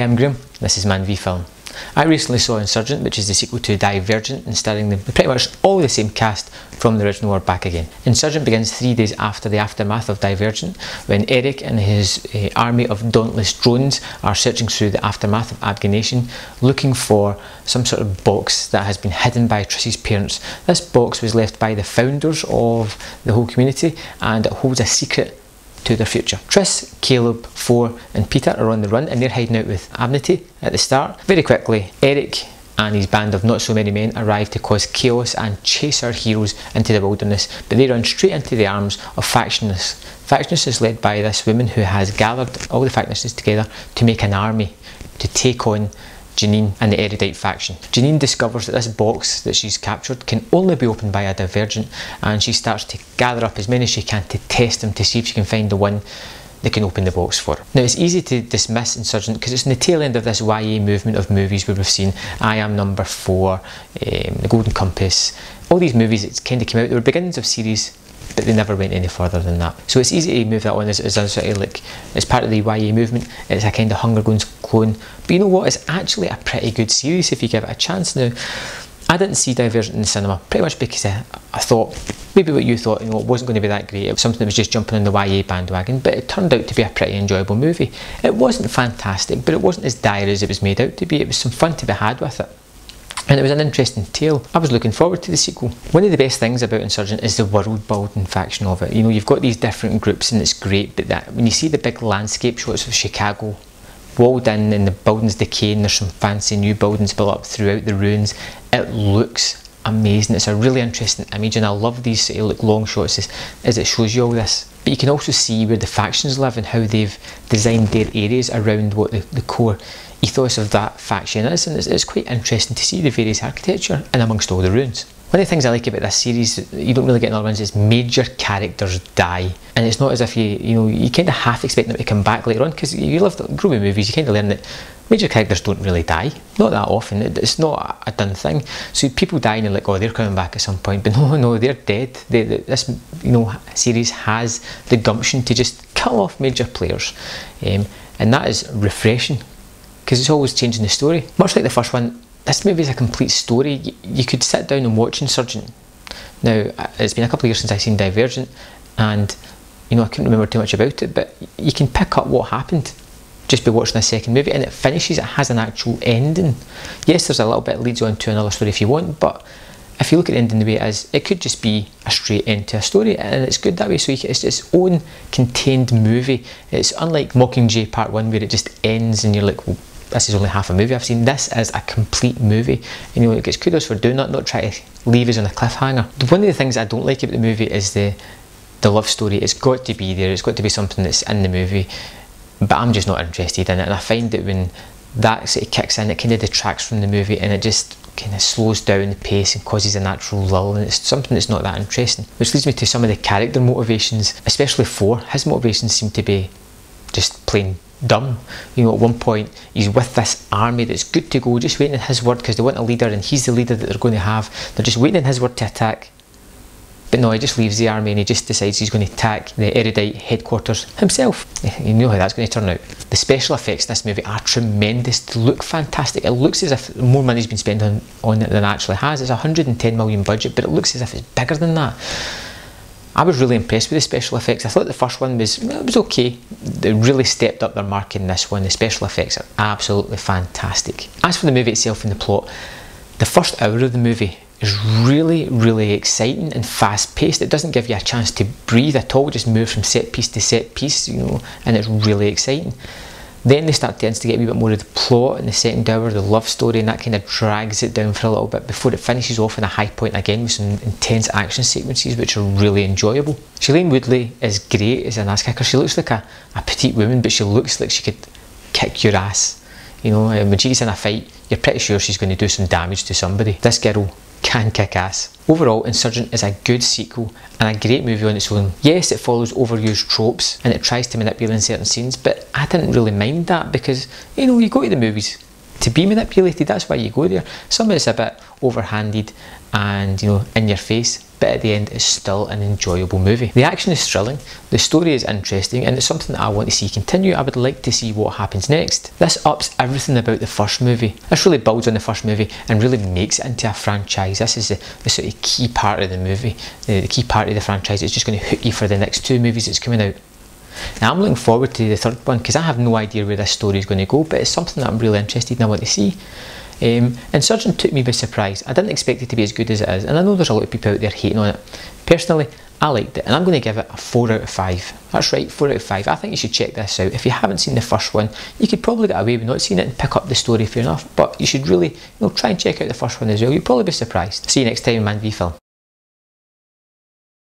I'm Graham, this is Man v Film. I recently saw Insurgent, which is the sequel to Divergent, and starring pretty much all the same cast from the original are back again. Insurgent begins 3 days after the aftermath of Divergent, when Eric and his army of dauntless drones are searching through the aftermath of Abnegation, looking for some sort of box that has been hidden by Triss's parents. This box was left by the founders of the whole community, and it holds a secret to their future. Triss, Caleb, Four and Peter are on the run, and they're hiding out with Amity at the start. Very quickly, Eric and his band of not so many men arrive to cause chaos and chase our heroes into the wilderness, but they run straight into the arms of Factionless. Factionless is led by this woman who has gathered all the Factionless together to make an army to take on Janine and the Erudite faction. Janine discovers that this box that she's captured can only be opened by a Divergent, and she starts to gather up as many as she can to test them to see if she can find the one that can open the box for her. Now, it's easy to dismiss Insurgent because it's in the tail end of this YA movement of movies where we've seen I Am Number 4, The Golden Compass, all these movies that kind of came out. They were beginnings of series, but they never went any further than that. So it's easy to move that on as a sort of like, it's part of the YA movement, it's a kind of Hunger Games clone. But you know what, it's actually a pretty good series if you give it a chance. Now, I didn't see Divergent in the cinema, pretty much because I thought, maybe what you thought, you know, it wasn't going to be that great. It was something that was just jumping on the YA bandwagon, but it turned out to be a pretty enjoyable movie. It wasn't fantastic, but it wasn't as dire as it was made out to be. It was some fun to be had with it, and it was an interesting tale. I was looking forward to the sequel. One of the best things about Insurgent is the world building faction of it. You know, you've got these different groups and it's great, but that when you see the big landscape shots of Chicago, walled in and the buildings decaying, there's some fancy new buildings built up throughout the ruins, it looks amazing. It's a really interesting image, and I love these long shots as it shows you all this. But you can also see where the factions live and how they've designed their areas around what the core ethos of that faction is, and it's quite interesting to see the various architecture in amongst all the ruins. One of the things I like about this series that you don't really get in other ones is major characters die, and it's not as if you kind of half expect them to come back later on, because you love the growing movies, you kind of learn that major characters don't really die, not that often. It's not a done thing. So people die and you're like, oh, they're coming back at some point, but no, they're dead. This series has the gumption to just kill off major players, and that is refreshing because it's always changing the story. Much like the first one, this movie is a complete story. You could sit down and watch Insurgent. Now, it's been a couple of years since I've seen Divergent, and I couldn't remember too much about it, but you can pick up what happened just by watching a second movie, and it finishes, it has an actual ending. Yes, there's a little bit that leads on to another story if you want, but if you look at the ending the way it is, it could just be a straight end to a story, and it's good that way. So it's its own contained movie. It's unlike Mockingjay Part 1 where it just ends and you're like, well, this is only half a movie I've seen. This is a complete movie, and it gets kudos for doing that, not try to leave us on a cliffhanger. One of the things I don't like about the movie is the love story. It's got to be there, it's got to be something that's in the movie, but I'm just not interested in it, and I find that when that sort of kicks in, it kind of detracts from the movie, and it just kind of slows down the pace and causes a natural lull, and it's something that's not that interesting. Which leads me to some of the character motivations, especially Four. His motivations seem to be just plain dumb. At one point he's with this army that's good to go, just waiting on his word because they want a leader, and he's the leader that they're going to have. They're just waiting on his word to attack. But no, he just leaves the army and he just decides he's going to attack the Erudite headquarters himself. You know how that's going to turn out. The special effects in this movie are tremendous. They look fantastic. It looks as if more money's been spent on it than it actually has. It's a 110 million budget, but it looks as if it's bigger than that. I was really impressed with the special effects. I thought the first one was okay. They really stepped up their mark in this one. The special effects are absolutely fantastic. As for the movie itself and the plot, the first hour of the movie is really, really exciting and fast paced. It doesn't give you a chance to breathe at all. It just moves from set piece to set piece, and it's really exciting. Then they start to instigate a wee bit more of the plot in the second hour, the love story, and that kind of drags it down for a little bit before it finishes off in a high point again with some intense action sequences which are really enjoyable. Shailene Woodley is great as an ass kicker. She looks like a petite woman, but she looks like she could kick your ass. When she's in a fight, you're pretty sure she's going to do some damage to somebody. This girl can kick ass. Overall, Insurgent is a good sequel and a great movie on its own. Yes, it follows overused tropes and it tries to manipulate in certain scenes, but I didn't really mind that because, you go to the movies to be manipulated, that's why you go there. Some of it's a bit overhanded and, in your face, but at the end it's still an enjoyable movie. The action is thrilling, the story is interesting, and it's something that I want to see continue. I would like to see what happens next. This ups everything about the first movie. This really builds on the first movie and really makes it into a franchise. This is the sort of key part of the movie, the key part of the franchise. It's just going to hook you for the next 2 movies that's coming out. Now I'm looking forward to the third one because I have no idea where this story is going to go, but it's something that I'm really interested in. I want to see. Insurgent took me by surprise. I didn't expect it to be as good as it is, and I know there's a lot of people out there hating on it. Personally, I liked it, and I'm going to give it a 4 out of 5. That's right, 4 out of 5. I think you should check this out. If you haven't seen the first one, you could probably get away with not seeing it and pick up the story fair enough, but you should really try and check out the first one as well. You'll probably be surprised. See you next time in Man v Film.